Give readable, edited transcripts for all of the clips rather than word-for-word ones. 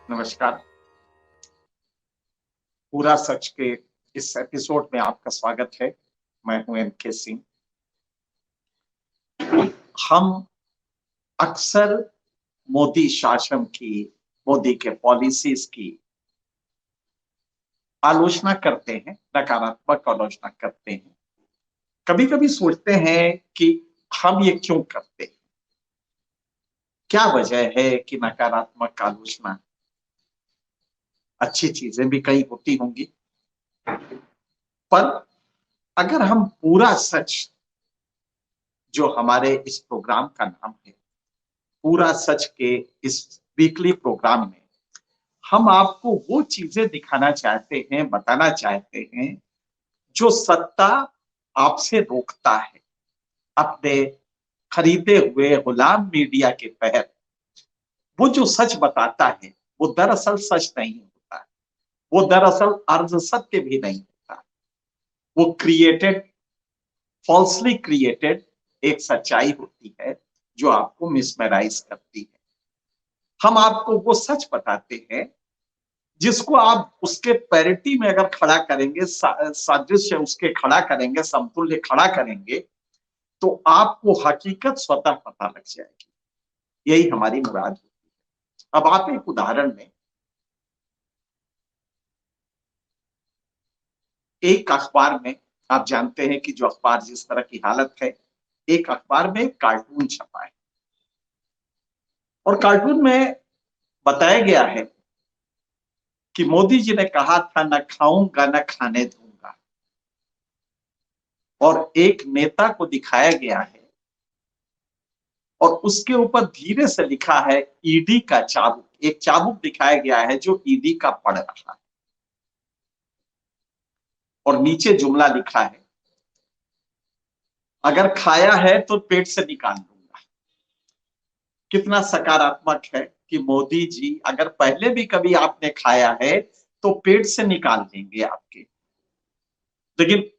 नमस्कार। पूरा सच के इस एपिसोड में आपका स्वागत है। मैं हूं एनके सिंह। हम अक्सर मोदी शासन की, मोदी के पॉलिसीज की आलोचना करते हैं, नकारात्मक आलोचना करते हैं। कभी कभी सोचते हैं कि हम ये क्यों करते हैं, क्या वजह है कि नकारात्मक आलोचना। अच्छी चीजें भी कई होती होंगी, पर अगर हम पूरा सच, जो हमारे इस प्रोग्राम का नाम है, पूरा सच के इस वीकली प्रोग्राम में हम आपको वो चीजें दिखाना चाहते हैं, बताना चाहते हैं जो सत्ता आपसे रोकता है। अपने खरीदे हुए गुलाम मीडिया के तहत वो जो सच बताता है वो दरअसल सच नहीं होता, वो दरअसल अर्ध सत्य भी नहीं होता। वो क्रिएटेड, फॉल्सली क्रिएटेड एक सच्चाई होती है जो आपको मिसमराइज करती है। हम आपको वो सच बताते हैं जिसको आप उसके पैरिटी में अगर खड़ा करेंगे, सादृश्य उसके खड़ा करेंगे, समतुल्य खड़ा करेंगे, तो आपको हकीकत स्वतः पता लग जाएगी। यही हमारी मुराद होती है। अब आप एक उदाहरण में, एक अखबार में, आप जानते हैं कि जो अखबार जिस तरह की हालत है, एक अखबार में एक कार्टून छपा है और कार्टून में बताया गया है कि मोदी जी ने कहा था, न खाऊंगा न खाने दूंगा। और एक नेता को दिखाया गया है और उसके ऊपर धीरे से लिखा है ईडी का चाबुक। एक चाबुक दिखाया गया है जो ईडी का पड़ रहा है और नीचे जुमला लिखा है, अगर खाया है तो पेट से निकाल दूंगा। कितना सकारात्मक है कि मोदी जी अगर पहले भी कभी आपने खाया है तो पेट से निकाल देंगे आपके। लेकिन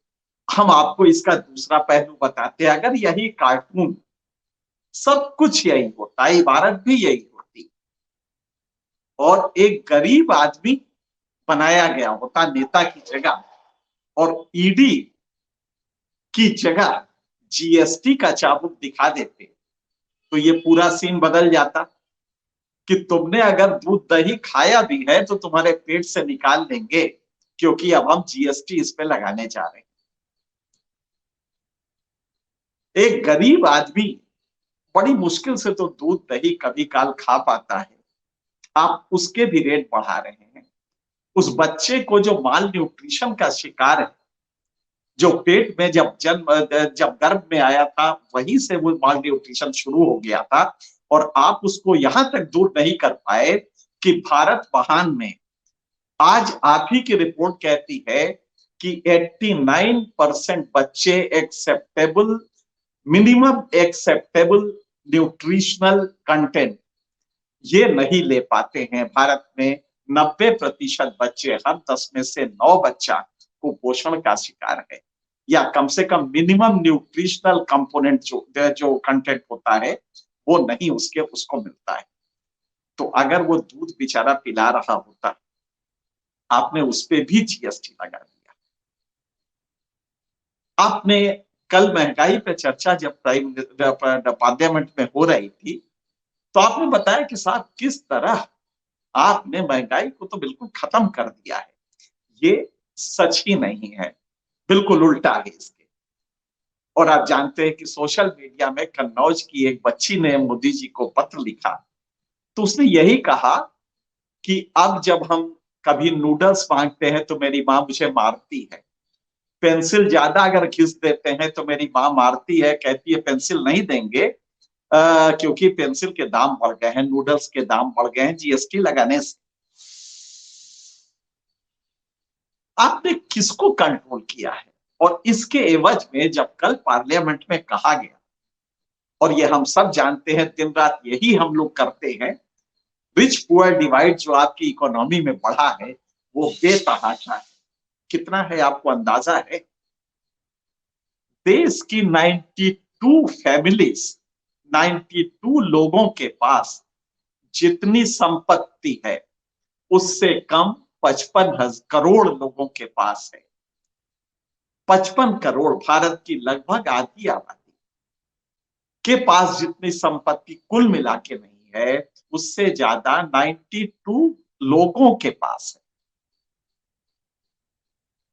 हम आपको इसका दूसरा पहलू बताते हैं, अगर यही कार्टून, सब कुछ यही होता, इबारत भी यही होती और एक गरीब आदमी बनाया गया होता नेता की जगह और ईडी की जगह जीएसटी का चाबुक दिखा देते, तो ये पूरा सीन बदल जाता कि तुमने अगर दूध दही खाया भी है तो तुम्हारे पेट से निकाल देंगे, क्योंकि अब हम जीएसटी इस पे लगाने जा रहे हैं। एक गरीब आदमी बड़ी मुश्किल से तो दूध दही कभी काल खा पाता है, आप उसके भी रेट बढ़ा रहे हैं। उस बच्चे को जो माल न्यूट्रिशन का शिकार है, जो पेट में जब गर्भ में आया था वहीं से वो माल न्यूट्रिशन शुरू हो गया था, और आप उसको यहां तक दूर नहीं कर पाए कि भारत महान में आज आप ही की रिपोर्ट कहती है कि 89% बच्चे acceptable, minimum acceptable nutritional content ये नहीं ले पाते हैं। भारत में 90% बच्चे, हर 10 में से 9 बच्चा कुपोषण का शिकार है, या कम से कम मिनिमम न्यूट्रिशनल कंपोनेंट जो कंटेंट होता है वो नहीं उसको मिलता है। तो अगर वो दूध बेचारा पिला रहा होता, आपने उस पर भी जीएसटी लगा दिया। आपने कल महंगाई पे चर्चा जब पार्लियामेंट में हो रही थी तो आपने बताया कि साहब किस तरह आपने महंगाई को तो बिल्कुल खत्म कर दिया है। ये सच ही नहीं है, बिल्कुल उल्टा है इसके। और आप जानते हैं कि सोशल मीडिया में कन्नौज की एक बच्ची ने मोदी जी को पत्र लिखा, तो उसने यही कहा कि अब जब हम कभी नूडल्स मांगते हैं तो मेरी माँ मुझे मारती है, पेंसिल ज्यादा अगर खींच देते हैं तो मेरी माँ मारती है, कहती है पेंसिल नहीं देंगे क्योंकि पेंसिल के दाम बढ़ गए हैं, नूडल्स के दाम बढ़ गए हैं जीएसटी लगाने से। आपने किसको कंट्रोल किया है? और इसके एवज में जब कल पार्लियामेंट में कहा गया, और ये हम सब जानते हैं, दिन रात यही हम लोग करते हैं, रिच पुअर डिवाइड जो आपकी इकोनॉमी में बढ़ा है वो बेतहाशा है। कितना है आपको अंदाजा है? देश की 92 फैमिलीज, 92 लोगों के पास जितनी संपत्ति है उससे कम 55 करोड़ लोगों के पास है। 55 करोड़, भारत की लगभग आधी आबादी के पास जितनी संपत्ति कुल मिला के नहीं है, उससे ज्यादा 92 लोगों के पास है।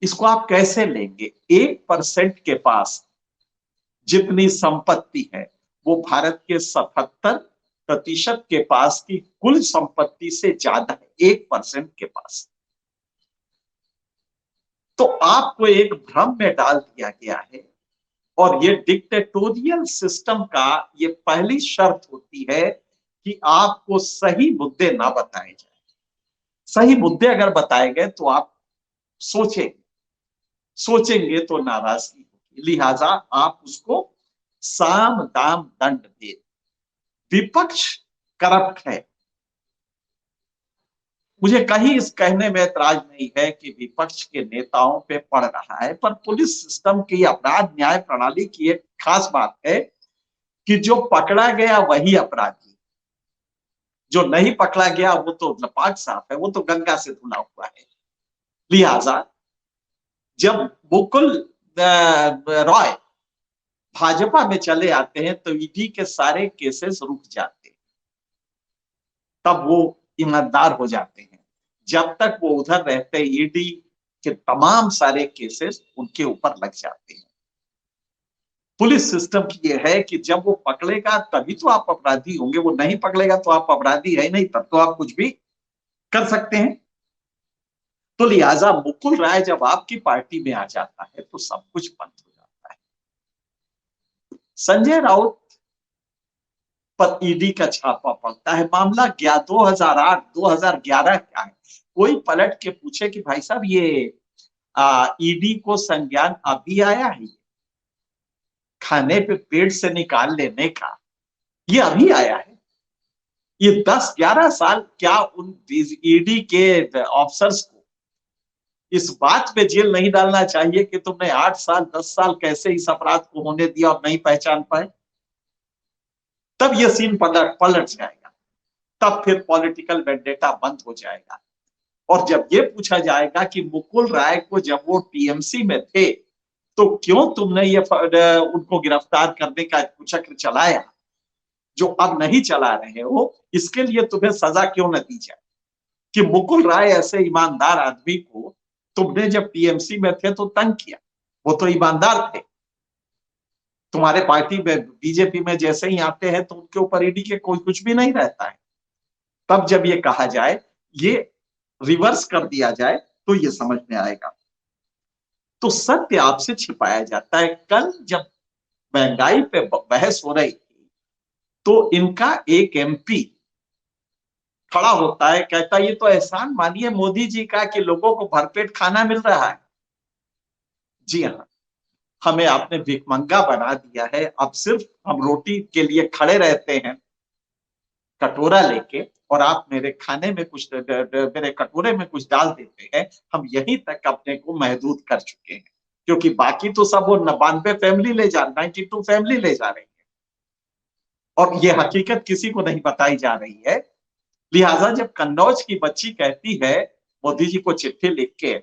इसको आप कैसे लेंगे? 1% के पास जितनी संपत्ति है वो भारत के 77% के पास की कुल संपत्ति से ज्यादा है, 1% के पास। तो आपको एक भ्रम में डाल दिया गया है। और ये डिक्टेटोरियल सिस्टम का ये पहली शर्त होती है कि आपको सही मुद्दे ना बताए जाए। सही मुद्दे अगर बताए गए तो आप सोचेंगे तो नाराजगी होगी, लिहाजा आप उसको साम दाम दंड दे। विपक्ष करप्ट है, मुझे कहीं इस कहने में ऐतराज नहीं है कि विपक्ष के नेताओं पे पड़ रहा है, पर पुलिस सिस्टम की अपराध न्याय प्रणाली की एक खास बात है कि जो पकड़ा गया वही अपराधी, जो नहीं पकड़ा गया वो तो पाक साफ है, वो तो गंगा से धुला हुआ है। लिहाजा जब मुकुल रॉय भाजपा में चले आते हैं तो ईडी के सारे केसेस रुक जाते हैं, तब वो ईमानदार हो जाते हैं। जब तक वो उधर रहते ईडी के तमाम सारे केसेस उनके ऊपर लग जाते हैं। पुलिस सिस्टम की ये है कि जब वो पकड़ेगा तभी तो आप अपराधी होंगे, वो नहीं पकड़ेगा तो आप अपराधी है नहीं, तब तो आप कुछ भी कर सकते हैं। तो लिहाजा मुकुल राय जब आपकी पार्टी में आ जाता है तो सब कुछ बंद हो जाता है। संजय राउत पर ईडी का छापा पड़ता है, मामला 2008 2011 का है। कोई पलट के पूछे कि भाई साहब ये ईडी को संज्ञान अभी आया है, खाने पे पेट से निकाल लेने का ये अभी आया है? ये 10-11 साल क्या उन ईडी के ऑफिसर्स को इस बात पे जेल नहीं डालना चाहिए कि तुमने 8 साल 10 साल कैसे इस अपराध को होने दिया और नहीं पहचान पाए? तब ये सीन पलट जाएगा, तब फिर पॉलिटिकल वेंडेटा बंद हो जाएगा। और जब ये पूछा जाएगा कि मुकुल राय को जब वो टीएमसी में थे तो क्यों तुमने ये उनको गिरफ्तार करने का कुचक्र चलाया जो अब नहीं चला रहे हो, इसके लिए तुम्हें सजा क्यों न दी जाए? कि मुकुल राय ऐसे ईमानदार आदमी को तुमने जब टीएमसी में थे तो तंग किया, वो तो ईमानदार थे। तुम्हारे पार्टी में बीजेपी में जैसे ही आते हैं तो उनके ऊपर ईडी के कोई कुछ भी नहीं रहता है। तब जब ये कहा जाए, ये रिवर्स कर दिया जाए तो ये समझ में आएगा। तो सत्य आपसे छिपाया जाता है। कल जब महंगाई पे बहस हो रही थी तो इनका एक एमपी खड़ा होता है, कहता ये तो एहसान मानिए मोदी जी का कि लोगों को भरपेट खाना मिल रहा है। जी हाँ, हमें आपने भिखमंगा बना दिया है। अब सिर्फ हम रोटी के लिए खड़े रहते हैं कटोरा लेके, और आप मेरे खाने में कुछ मेरे कटोरे में कुछ डाल देते हैं। हम यहीं तक अपने को महदूद कर चुके हैं, क्योंकि बाकी तो सब वो 92 फैमिली ले जा 92 फैमिली ले जा रही है और ये हकीकत किसी को नहीं बताई जा रही है। लिहाजा जब कन्नौज की बच्ची कहती है मोदी जी को चिट्ठी लिख के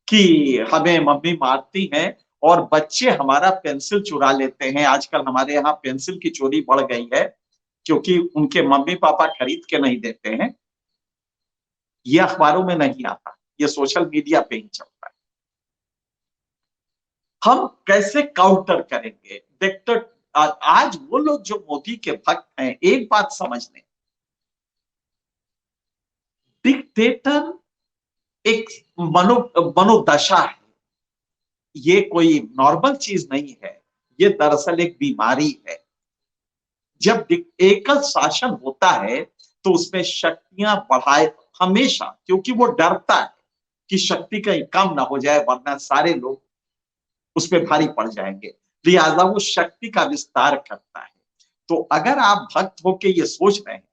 कि हमें मम्मी मारती हैं और बच्चे हमारा पेंसिल चुरा लेते हैं, आजकल हमारे यहाँ पेंसिल की चोरी बढ़ गई है क्योंकि उनके मम्मी पापा खरीद के नहीं देते हैं, ये अखबारों में नहीं आता, ये सोशल मीडिया पे ही चलता है। हम कैसे काउंटर करेंगे? देखते आज वो लोग जो मोदी के भक्त हैं, एक बात समझ लें, डिक्टेटर एक मनोदशा है, ये कोई नॉर्मल चीज नहीं है, ये दरअसल एक बीमारी है। जब एकल शासन होता है तो उसमें शक्तियां बढ़ाए हमेशा, क्योंकि वो डरता है कि शक्ति कहीं कम ना हो जाए वरना सारे लोग उसमें भारी पड़ जाएंगे, लिहाजा वो शक्ति का विस्तार करता है। तो अगर आप भक्त होके ये सोच रहे हैं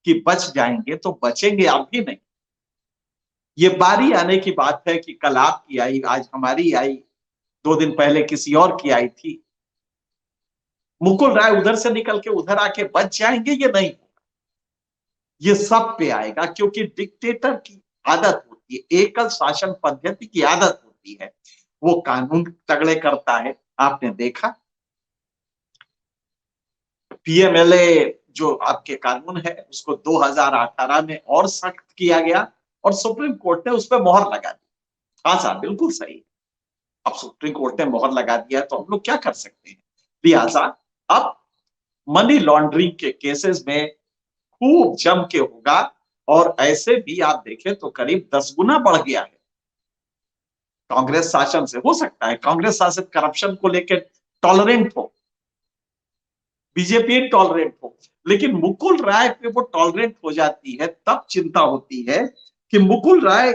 कि बच जाएंगे तो बचेंगे आप भी नहीं। ये बारी आने की बात है कि कल आपकी आई, आज हमारी आई, 2 दिन पहले किसी और की आई थी। मुकुल राय उधर से निकल के उधर आके बच जाएंगे, ये नहीं होगा। ये सब पे आएगा, क्योंकि डिक्टेटर की आदत होती है, एकल शासन पद्धति की आदत होती है, वो कानून तगड़े करता है। आपने देखा पीएमएलए जो आपके कानून है उसको 2018 में और सख्त किया गया और सुप्रीम कोर्ट ने उस पर मोहर लगा दी। हाँ साहब, बिल्कुल सही। अब सुप्रीम कोर्ट ने मोहर लगा दिया तो हम लोग क्या कर सकते हैं। लिहाजा अब मनी लॉन्ड्रिंग के केसेस में खूब जम के होगा, और ऐसे भी आप देखें तो करीब 10 गुना बढ़ गया है कांग्रेस शासन से। हो सकता है कांग्रेस शासित करप्शन को लेकर टॉलरेंट हो, बीजेपी टॉलरेंट हो, लेकिन मुकुल राय पे वो टॉलरेंट हो जाती है। तब चिंता होती है कि मुकुल राय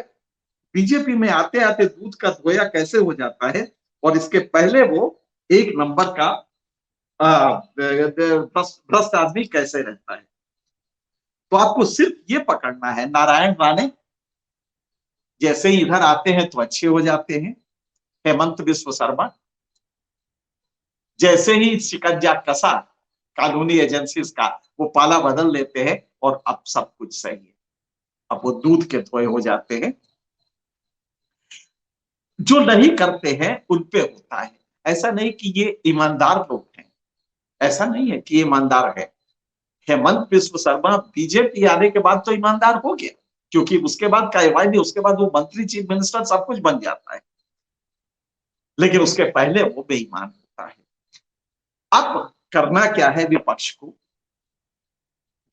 बीजेपी में आते आते दूध का धोया कैसे हो जाता है, और इसके पहले वो एक नंबर का भ्रष्ट आदमी कैसे रहता है। तो आपको सिर्फ ये पकड़ना है, नारायण राणे जैसे ही इधर आते हैं तो अच्छे हो जाते हैं, हेमंत बिस्व शर्मा जैसे ही शिकंजा कसा कानूनी एजेंसीज का, वो पाला बदल लेते हैं और अब सब कुछ सही है, अब वो दूध के धोए हो जाते हैं। जो नहीं करते हैं उन पे होता है। ऐसा नहीं कि ये ईमानदार लोग हैं, ऐसा नहीं है कि ईमानदार है। हेमंत बिस्व शर्मा बीजेपी आने के बाद तो ईमानदार हो गया, क्योंकि उसके बाद कार्यवाही नहीं, उसके बाद वो मंत्री चीफ मिनिस्टर सब कुछ बन जाता है, लेकिन उसके पहले वो बेईमान होता है। अब करना क्या है विपक्ष को,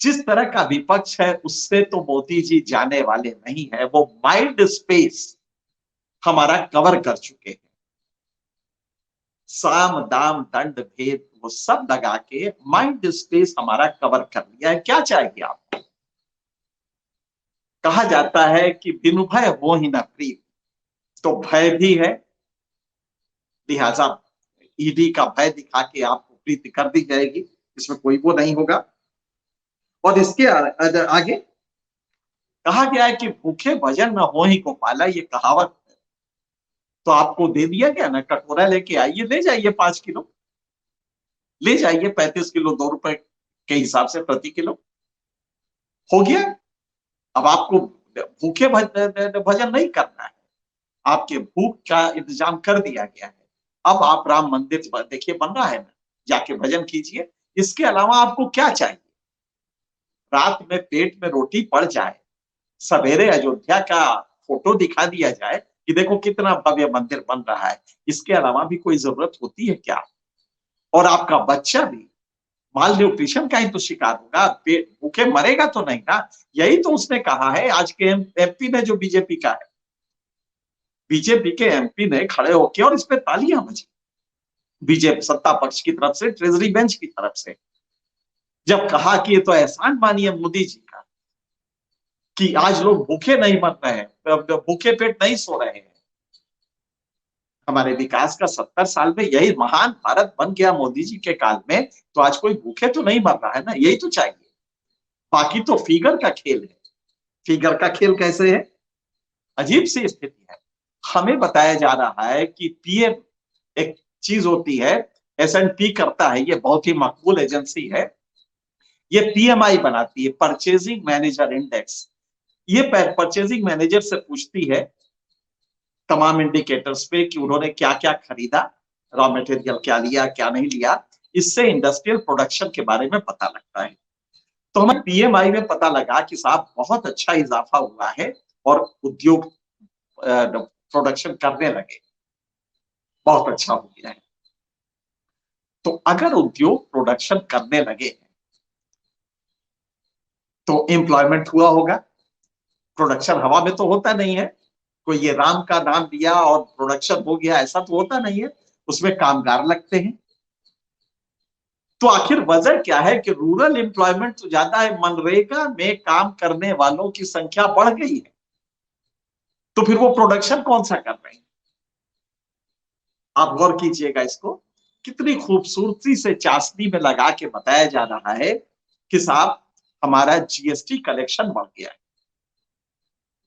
जिस तरह का विपक्ष है उससे तो मोदी जी जाने वाले नहीं है। वो माइंड स्पेस हमारा कवर कर चुके हैं, साम दाम दंड भेद वो सब लगा के माइंड स्पेस हमारा कवर कर लिया है। क्या चाहिए आपको। कहा जाता है कि बिनु भय हो ही न प्रीत, तो भय भी है, लिहाजा ईडी का भय दिखा के आपको प्रीति कर दी जाएगी, इसमें कोई वो नहीं होगा। और इसके आगे कहा गया है कि भूखे भजन न हो ही को पाला, ये कहावत है। तो आपको दे दिया गया ना, कटोरा लेके आइए, ले जाइए 5 किलो, ले जाइए 35 किलो, 2 रुपए के हिसाब से प्रति किलो, हो गया। अब आपको भूखे भजन नहीं करना है, आपके भूख का इंतजाम कर दिया गया है। अब आप राम मंदिर देखिए बन रहा है ना, जाके भजन कीजिए। इसके अलावा आपको क्या चाहिए। रात में पेट में रोटी पड़ जाए, सवेरे अयोध्या का फोटो दिखा दिया जाए कि देखो कितना भव्य मंदिर बन रहा है, इसके अलावा भी कोई जरूरत होती है क्या। और आपका बच्चा भी माल न्यूट्रिशन का ही तो शिकार होगा, पेट भूखे मरेगा तो नहीं ना। यही तो उसने कहा है आज के एमपी ने, जो बीजेपी का है, बीजेपी के एमपी ने खड़े होकर, और इस पे तालियां बजी बीजेपी सत्ता पक्ष की तरफ से, ट्रेजरी बेंच की तरफ से, जब कहा कि ये तो एहसान मानिए मोदी जी का कि आज लोग भूखे नहीं मर रहे हैं, भूखे पेट नहीं सो रहे हैं। हमारे विकास का 70 साल में यही महान भारत बन गया मोदी जी के काल में, तो आज कोई भूखे तो नहीं मर रहा है ना, यही तो चाहिए। बाकी तो फिगर का खेल है। फिगर का खेल कैसे है, अजीब सी स्थिति है। हमें बताया जा रहा है कि पीएम एक चीज होती है, एस&पी करता है, ये बहुत ही मकबूल एजेंसी है, ये पीएमआई बनाती है, परचेजिंग मैनेजर इंडेक्स। ये परचेजिंग मैनेजर से पूछती है तमाम इंडिकेटर्स पे कि उन्होंने क्या क्या खरीदा, रॉ मटेरियल क्या लिया क्या नहीं लिया। इससे इंडस्ट्रियल प्रोडक्शन के बारे में पता लगता है। तो हमें पीएमआई में पता लगा कि साहब बहुत अच्छा इजाफा हुआ है और उद्योग प्रोडक्शन करने लगे, बहुत अच्छा हो गया है। तो अगर उद्योग प्रोडक्शन करने लगे तो एम्प्लॉयमेंट हुआ होगा। प्रोडक्शन हवा में तो होता नहीं है, कोई ये राम का नाम लिया और प्रोडक्शन हो गया, ऐसा तो होता नहीं है, उसमें कामगार लगते हैं। तो आखिर वजह क्या है कि रूरल एम्प्लॉयमेंट तो ज्यादा है, मनरेगा में काम करने वालों की संख्या बढ़ गई है, तो फिर वो प्रोडक्शन कौन सा कर रहे हैं। आप गौर कीजिएगा इसको, कितनी खूबसूरती से चाशनी में लगा के बताया जा रहा है कि साहब हमारा जीएसटी कलेक्शन बढ़ गया है,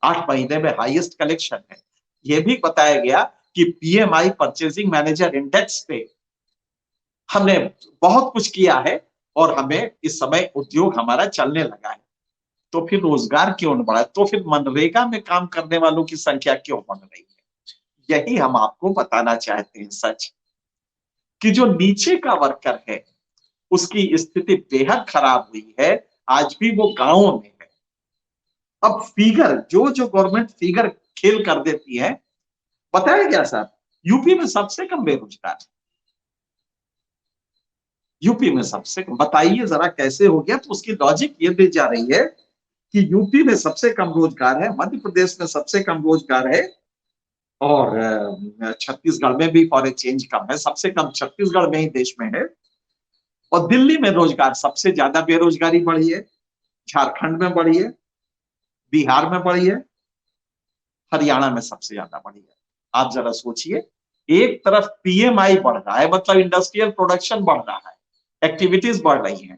8 महीने में हाईएस्ट कलेक्शन है। यह भी बताया गया कि पीएमआई परचेजिंग मैनेजर इंडेक्स पे हमने बहुत कुछ किया है और हमें इस समय उद्योग हमारा चलने लगा है। तो फिर रोजगार क्यों नहीं बढ़ा, तो फिर मनरेगा में काम करने वालों की संख्या क्यों बढ़ रही है? यही हम आपको बताना चाहते हैं सच, कि जो नीचे का वर्कर है उसकी स्थिति बेहद खराब हुई है, आज भी वो गांवों में है। अब फिगर जो जो गवर्नमेंट फिगर खेल कर देती है, बताया गया सर, यूपी में सबसे कम बेरोजगार है, यूपी में सबसे कम। बताइए जरा कैसे हो गया? तो उसकी लॉजिक ये दी जा रही है कि यूपी में सबसे कम रोजगार है, मध्य प्रदेश में सबसे कम रोजगार है, और छत्तीसगढ़ में भी फॉर ए चेंज कम है, सबसे कम छत्तीसगढ़ में ही देश में है। और दिल्ली में रोजगार सबसे ज्यादा बेरोजगारी बढ़ी है, झारखंड में बढ़ी है, बिहार में बढ़ी है, हरियाणा में सबसे ज्यादा बढ़ी है। आप जरा सोचिए, एक तरफ पीएमआई बढ़ रहा है, मतलब इंडस्ट्रियल प्रोडक्शन बढ़ रहा है, एक्टिविटीज बढ़ रही है,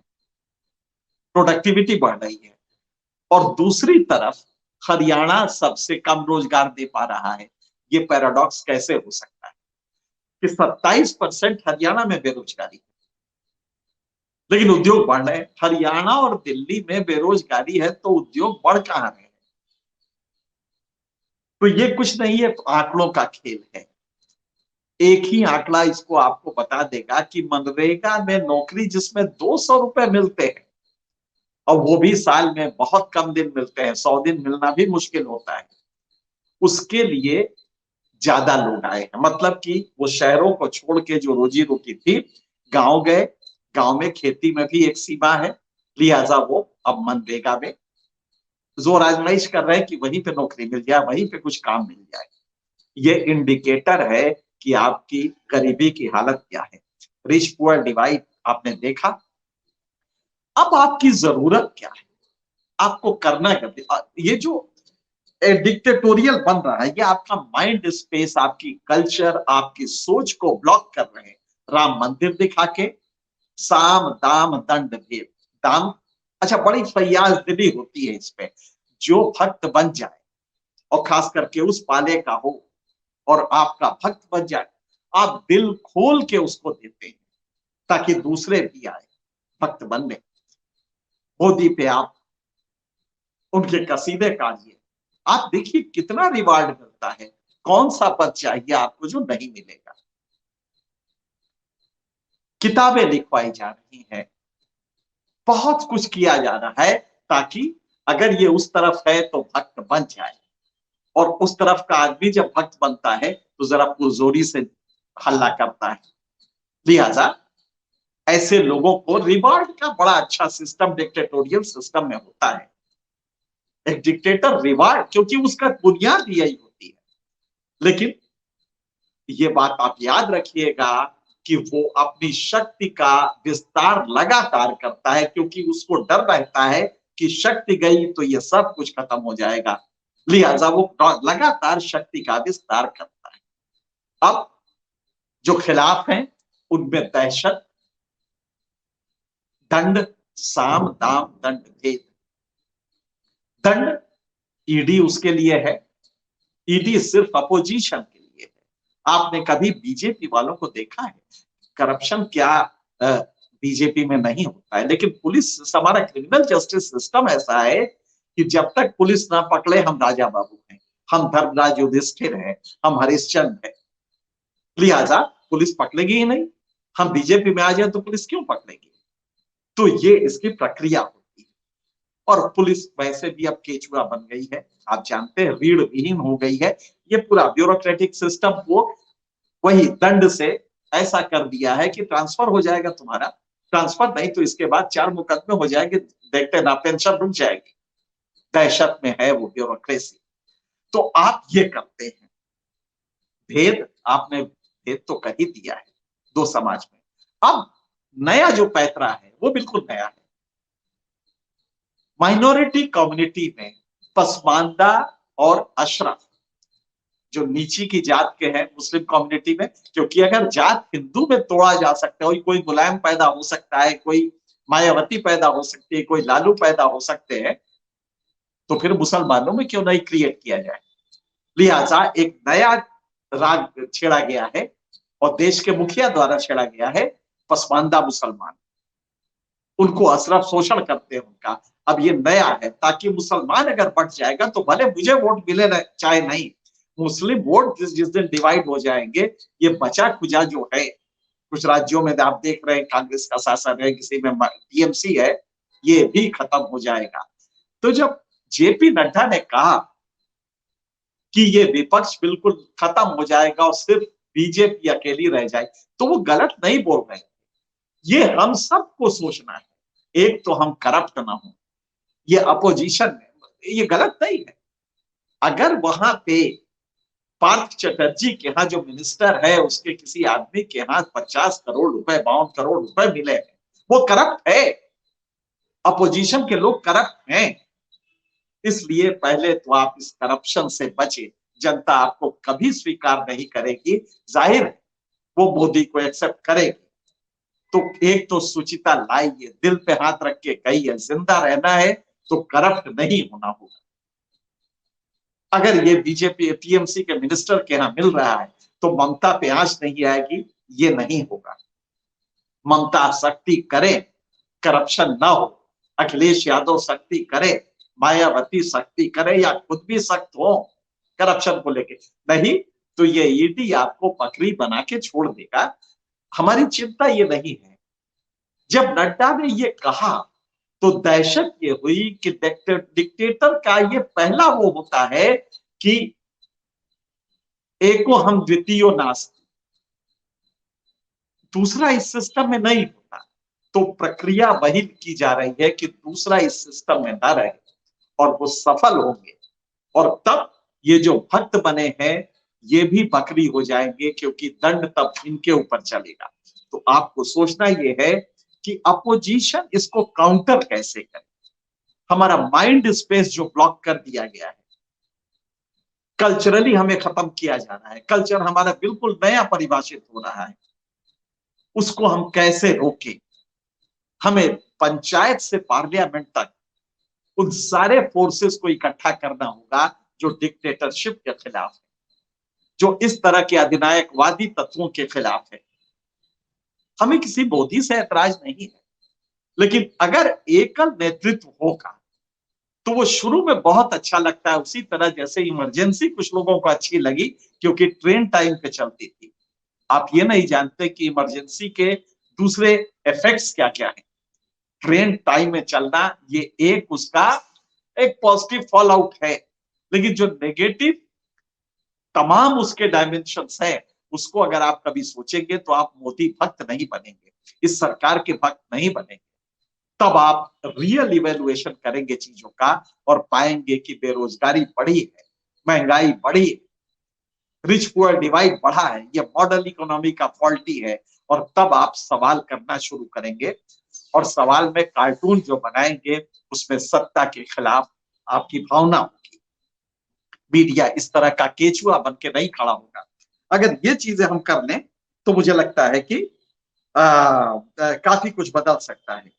प्रोडक्टिविटी बढ़ रही है, और दूसरी तरफ हरियाणा सबसे कम रोजगार दे पा रहा है। ये पैराडॉक्स कैसे हो सकता है कि 27% हरियाणा में बेरोजगारी है लेकिन उद्योग बढ़ रहे हैं? हरियाणा और दिल्ली में बेरोजगारी है तो उद्योग बढ़ कहां रहे हैं? तो ये कुछ नहीं है, आंकड़ों का खेल है। एक ही आंकड़ा इसको आपको बता देगा कि मनरेगा में नौकरी जिसमें 200 रुपए मिलते हैं, और वो भी साल में बहुत कम दिन मिलते हैं, 100 दिन मिलना भी मुश्किल होता है, उसके लिए ज्यादा लोग आए हैं। मतलब कि वो शहरों को छोड़ के जो रोजी रोटी थी, गांव गए, गांव में खेती में भी एक सीमा है, लिहाजा वो अब मनरेगा में जोर आजमाइश कर रहे हैं कि वहीं पे नौकरी मिल जाए, वहीं पे कुछ काम मिल जाए। ये इंडिकेटर है कि आपकी गरीबी की हालत क्या है। रिच पुअर डिवाइड आपने देखा। अब आपकी जरूरत क्या है, आपको करना क्या? ये जो डिक्टेटोरियल बन रहा है, ये आपका माइंड स्पेस, आपकी कल्चर, आपकी सोच को ब्लॉक कर रहे हैं। राम मंदिर दिखा के साम दाम दंड भेद। दाम, अच्छा, बड़ी फैयाज दिली होती है इस पे। जो भक्त बन जाए, और खास करके उस पाले का हो और आपका भक्त बन जाए, आप दिल खोल के उसको देते हैं ताकि दूसरे भी आए भक्त बनने। मोदी पे आप उनके कसीदे काढ़िए, आप देखिए कितना रिवार्ड मिलता है। कौन सा पद चाहिए आपको जो नहीं मिलेगा? किताबें लिखवाई जा रही हैं, बहुत कुछ किया जा रहा है ताकि अगर ये उस तरफ है तो भक्त बन जाए, और उस तरफ का आदमी जब भक्त बनता है तो जरा पुरजोरी से हल्ला करता है। लिहाजा ऐसे लोगों को रिवार्ड का बड़ा अच्छा सिस्टम डिक्टेटोरियल सिस्टम में होता है। एक डिक्टेटर रिवार्ड, क्योंकि उसका बुनियाद यही होती है। लेकिन ये बात आप याद रखिएगा कि वो अपनी शक्ति का विस्तार लगातार करता है, क्योंकि उसको डर रहता है कि शक्ति गई तो ये सब कुछ खत्म हो जाएगा। लिहाजा वो लगातार शक्ति का विस्तार करता है। अब जो खिलाफ हैं उनमें दहशत, दंड, साम दाम दंड भेद। दंड ईडी उसके लिए है, ईडी सिर्फ अपोजिशन के लिए है। आपने कभी बीजेपी वालों को देखा है? करप्शन क्या बीजेपी में नहीं होता है, लेकिन पुलिस, हमारा क्रिमिनल जस्टिस सिस्टम ऐसा है कि जब तक पुलिस ना पकड़े हम राजा बाबू हैं, हम धर्मराज युधिष्ठिर हैं, हम हरिश्चंद्र हैं। लिहाजा पुलिस पकड़ेगी ही नहीं। हम बीजेपी में आ जाए तो पुलिस क्यों पकड़ेगी? तो ये इसकी प्रक्रिया होती है। और पुलिस वैसे भी अब केचुआ बन गई है, आप जानते हैं, रीढ़ विहीन हो गई है। ये पूरा ब्यूरोक्रेटिक सिस्टम को वही दंड से ऐसा कर दिया है कि ट्रांसफर हो जाएगा तुम्हारा, ट्रांसफर नहीं तो इसके बाद 4 मुकदमे हो जाएंगे, देखते ना पेंशन रुक जाएगी। दहशत में है वो ब्यूरोक्रेसी। तो आप ये करते हैं। भेद, आपने भेद तो कर ही दिया है दो समाज में। अब नया जो पैतरा है वो बिल्कुल नया है। माइनॉरिटी कम्युनिटी में पसमानदा और अशरफ, जो नीची की जात के हैं मुस्लिम कम्युनिटी में, क्योंकि अगर जात हिंदू में तोड़ा जा सकता है, कोई मुलायम पैदा हो सकता है, कोई मायावती पैदा हो सकती है, कोई लालू पैदा हो सकते हैं, तो फिर मुसलमानों में क्यों नहीं क्रिएट किया जाए? लिहाजा एक नया राग छेड़ा गया है, और देश के मुखिया द्वारा छेड़ा गया है, पसमानदा मुसलमान। उनको असरफ शोषण करते हैं उनका। अब ये नया है, ताकि मुसलमान अगर बढ़ जाएगा तो भले मुझे वोट मिले चाहे नहीं, मुस्लिम वोट जिस दिन डिवाइड हो जाएंगे, ये बचा खुचा जो है, कुछ राज्यों में आप देख रहे हैं कांग्रेस का शासन है, किसी में टीएमसी है, ये भी खत्म हो जाएगा। तो जब जेपी नड्डा ने कहा कि ये विपक्ष बिल्कुल खत्म हो जाएगा और सिर्फ बीजेपी अकेली रह जाए, तो वो गलत नहीं बोल रहे। ये हम सबको सोचना है, एक तो हम करप्ट ना हो, ये अपोजिशन है, ये गलत नहीं है। अगर वहां पे पार्थ चटर्जी के यहाँ जो मिनिस्टर है, उसके किसी आदमी के यहाँ 50 करोड़ रुपए 52 करोड़ रुपए मिले हैं, वो करप्ट है। अपोजिशन के लोग करप्ट हैं। इसलिए पहले तो आप इस करप्शन से बचे, जनता आपको कभी स्वीकार नहीं करेगी, जाहिर है वो मोदी को एक्सेप्ट करेगी। तो एक तो सुचिता लाइए, दिल पे हाथ रख के कहिए, जिंदा रहना है तो करप्ट नहीं होना होगा। अगर ये बीजेपी टीएमसी के मिनिस्टर के यहाँ मिल रहा है तो ममता पे आंच नहीं आएगी, ये नहीं होगा। ममता सख्ती करे, करप्शन ना हो, अखिलेश यादव सख्ती करे, मायावती सख्ती करे, या खुद भी सख्त हो करप्शन को लेके, नहीं तो ये ईडी आपको बकरी बना के छोड़ देगा। हमारी चिंता ये नहीं है। जब नड्डा ने ये कहा तो दहशत ये हुई कि डिक्टेटर का ये पहला वो होता है कि एको हम द्वितीयो नास्ति, दूसरा इस सिस्टम में नहीं होता। तो प्रक्रिया वही की जा रही है कि दूसरा इस सिस्टम में ना रहे और वो सफल होंगे, और तब ये जो भक्त बने हैं ये भी बकरी हो जाएंगे, क्योंकि दंड तब इनके ऊपर चलेगा। तो आपको सोचना ये है कि अपोजिशन इसको काउंटर कैसे करे। हमारा माइंड स्पेस जो ब्लॉक कर दिया गया है, कल्चरली हमें खत्म किया जा रहा है, कल्चर हमारा बिल्कुल नया परिभाषित हो रहा है, उसको हम कैसे रोकें। हमें पंचायत से पार्लियामेंट तक उन सारे फोर्सेस को इकट्ठा करना होगा जो डिक्टेटरशिप के खिलाफ है, जो इस तरह के अधिनायकवादी तत्वों के खिलाफ है। हमें किसी मोदी से ऐतराज नहीं है, लेकिन अगर एकल नेतृत्व होगा तो वो शुरू में बहुत अच्छा लगता है, उसी तरह जैसे इमरजेंसी कुछ लोगों को अच्छी लगी क्योंकि ट्रेन टाइम पे चलती थी। आप ये नहीं जानते कि इमरजेंसी के दूसरे इफेक्ट्स क्या क्या है। ट्रेन टाइम में चलना ये एक उसका एक पॉजिटिव फॉल आउट है, लेकिन जो नेगेटिव तमाम उसके डायमेंशंस है, उसको अगर आप कभी सोचेंगे तो आप मोदी भक्त नहीं बनेंगे, इस सरकार के भक्त नहीं बनेंगे। तब आप रियल इवेल्युएशन करेंगे चीजों का और पाएंगे कि बेरोजगारी बढ़ी है, महंगाई बढ़ी है, रिच पुअर डिवाइड बढ़ा है, ये मॉडल इकोनॉमी का फॉल्टी है। और तब आप सवाल करना शुरू करेंगे, और सवाल में कार्टून जो बनाएंगे उसमें सत्ता के खिलाफ आपकी भावना होगी। मीडिया इस तरह का केचुआ बन के नहीं खड़ा होगा। अगर ये चीजें हम कर लें तो मुझे लगता है कि काफी कुछ बदल सकता है।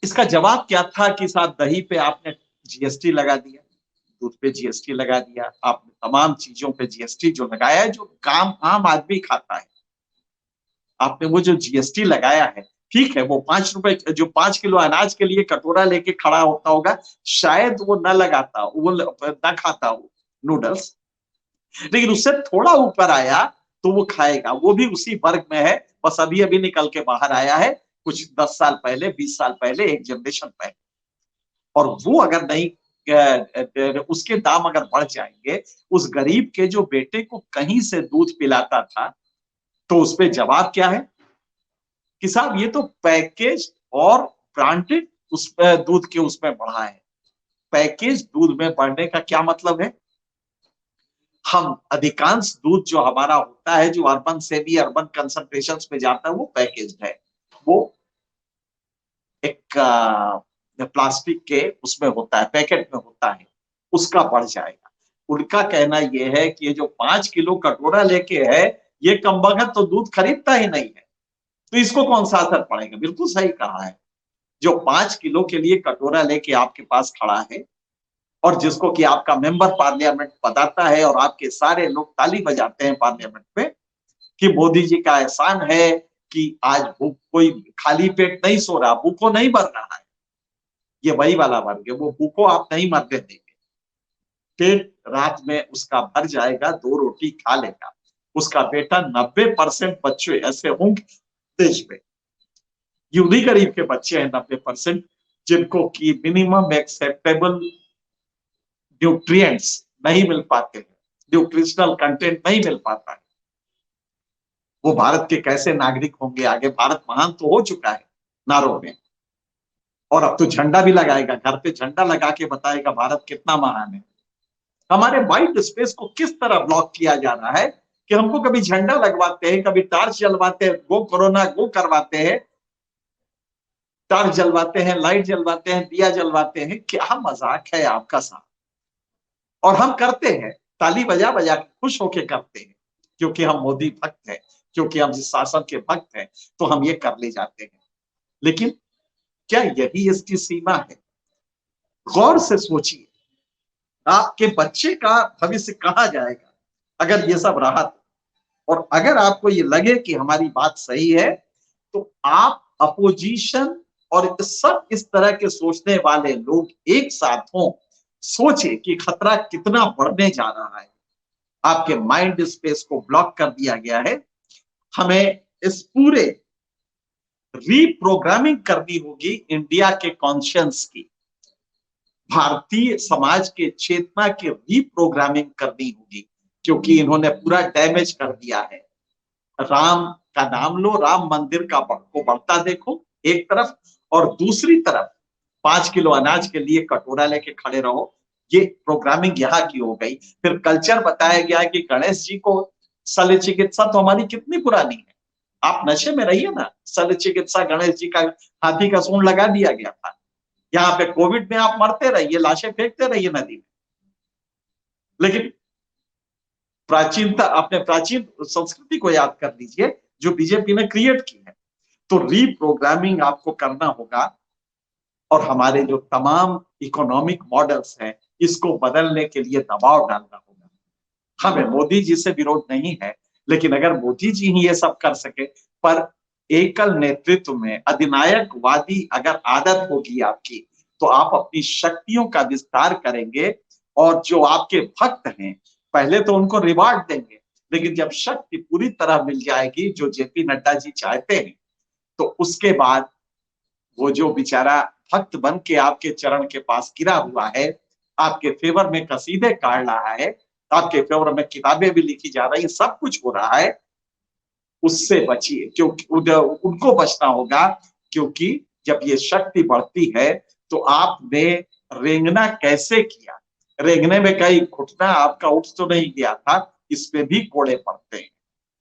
इसका जवाब क्या था कि साथ दही पे आपने जीएसटी लगा दिया, दूध पे जीएसटी लगा दिया, आपने तमाम चीजों पे जीएसटी जो लगाया है, जो काम आम आदमी खाता है, आपने वो जो जीएसटी लगाया है, ठीक है, वो 5 रुपए जो 5 किलो अनाज के लिए कटोरा लेके खड़ा होता होगा, शायद वो न लगाता, वो न खाता वो नूडल्स, लेकिन उससे थोड़ा ऊपर आया तो वो खाएगा, वो भी उसी वर्ग में है, बस अभी अभी निकल के बाहर आया है, कुछ 10 साल पहले, 20 साल पहले, एक जनरेशन पहले। और वो अगर नहीं, उसके दाम अगर बढ़ जाएंगे, उस गरीब के जो बेटे को कहीं से दूध पिलाता था, तो उस पर जवाब क्या है कि साहब ये तो पैकेज और ब्रांडेड उस दूध के उसमें बढ़ा है। पैकेज दूध में बढ़ने का क्या मतलब है? हम अधिकांश दूध जो हमारा होता है, जो अर्बन सेमी अर्बन कंसंट्रेशन में जाता है, वो पैकेज है, वो एक प्लास्टिक के उसमें होता है, पैकेट में होता है, उसका बढ़ जाएगा। उनका कहना यह है कि ये जो 5 किलो कटोरा लेके है, ये कमबख्त तो दूध खरीदता ही नहीं है, तो इसको कौन सा असर पड़ेगा? बिल्कुल सही कहा है। जो 5 किलो के लिए कटोरा लेके आपके पास खड़ा है और जिसको कि आपका मेंबर पार्लियामेंट बताता है और आपके सारे लोग ताली बजाते हैं पार्लियामेंट में, कि मोदी जी का एहसान है कि आज भूख, कोई खाली पेट नहीं सो रहा, भूखों नहीं मर रहा है। ये वही वाला वर्ग है, वो भूखों आप नहीं मरने देंगे। पेट रात में उसका भर जाएगा, 2 रोटी खा लेगा। उसका बेटा 90% बच्चे ऐसे होंगे देश में, यूं ही गरीब के बच्चे हैं 90%, जिनको की मिनिमम एक्सेप्टेबल न्यूट्रिएंट्स नहीं मिल पाते हैं, न्यूट्रिशनल कंटेंट नहीं मिल पाता है। वो भारत के कैसे नागरिक होंगे आगे? भारत महान तो हो चुका है नारों में, और अब तो झंडा भी लगाएगा, घर पे झंडा लगा के बताएगा भारत कितना महान है। हमारे वाइट स्पेस को किस तरह ब्लॉक किया जा रहा है कि हमको कभी झंडा लगवाते हैं, कभी टार्च जलवाते हैं, गो कोरोना गो करवाते हैं, टार्च जलवाते हैं, लाइट जलवाते हैं, दिया जलवाते हैं। क्या मजाक है आपका साहब? और हम करते हैं, ताली बजा बजा के खुश होके करते हैं, क्योंकि हम मोदी भक्त हैं, क्योंकि हम जिस शासन के भक्त हैं, तो हम ये कर ले जाते हैं। लेकिन क्या यही इसकी सीमा है? गौर से सोचिए, आपके बच्चे का भविष्य कहां जाएगा अगर ये सब रहा तो? और अगर आपको ये लगे कि हमारी बात सही है, तो आप अपोजिशन और सब इस तरह के सोचने वाले लोग एक साथ हों, सोचे कि खतरा कितना बढ़ने जा रहा है। आपके माइंड स्पेस को ब्लॉक कर दिया गया है। हमें इस पूरे रीप्रोग्रामिंग करनी होगी इंडिया के कॉन्शियंस की, भारतीय समाज के चेतना की रीप्रोग्रामिंग करनी होगी, क्योंकि इन्होंने पूरा डैमेज कर दिया है। राम का नाम लो, राम मंदिर का को बढ़ता देखो एक तरफ, और दूसरी तरफ 5 किलो अनाज के लिए कटोरा लेके खड़े रहो। ये प्रोग्रामिंग यहाँ की हो गई। फिर कल्चर बताया गया कि गणेश जी को शल्य चिकित्सा तो हमारी कितनी पुरानी है। आप नशे में रहिए ना, शल्य चिकित्सा गणेश जी का हाथी का सूंड लगा दिया गया था। यहाँ पे कोविड में आप मरते रहिए, लाशें फेंकते रहिए नदी में। लेकिन प्राचीनता, अपने प्राचीन संस्कृति को याद कर लीजिए जो बीजेपी ने क्रिएट की है। तो रीप्रोग्रामिंग आपको करना होगा, और हमारे जो तमाम इकोनॉमिक मॉडल्स हैं, इसको बदलने के लिए दबाव डालना होगा। हमें मोदी जी से विरोध नहीं है, लेकिन अगर मोदी जी ही ये सब कर सके, पर एकल नेतृत्व में अधिनायकवादी अगर आदत होगी आपकी, तो आप अपनी शक्तियों का विस्तार करेंगे, और जो आपके भक्त हैं पहले तो उनको रिवार्ड देंगे, लेकिन जब शक्ति पूरी तरह मिल जाएगी, जो जेपी नड्डा जी चाहते हैं, तो उसके बाद वो जो बेचारा भक्त बन के आपके चरण के पास गिरा हुआ है, आपके फेवर में कसीदे काढ़ रहा है, आपके फेवर में किताबें भी लिखी जा रही, सब कुछ हो रहा है, उससे बचिए। क्योंकि उनको बचना होगा, क्योंकि जब ये शक्ति बढ़ती है तो आपने रेंगना कैसे किया, रेंगने में कहीं घुटना आपका उठ तो नहीं गया था, इसमें भी कोड़े पड़ते हैं।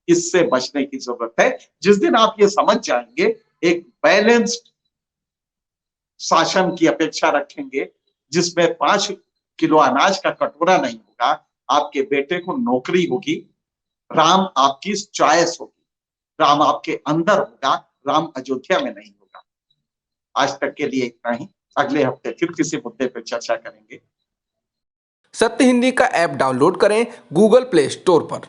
इससे बचने की जरूरत है। जिस दिन आप ये समझ जाएंगे, एक बैलेंस्ड शासन की अपेक्षा रखेंगे, जिसमें 5 किलो अनाज का कटोरा नहीं होगा, आपके बेटे को नौकरी होगी, राम आपकी चॉइस होगी, राम आपके अंदर होगा, राम अयोध्या में नहीं होगा। आज तक के लिए इतना ही। अगले हफ्ते फिर किसी मुद्दे पर चर्चा करेंगे। सत्य हिंदी का ऐप डाउनलोड करें गूगल प्ले स्टोर पर।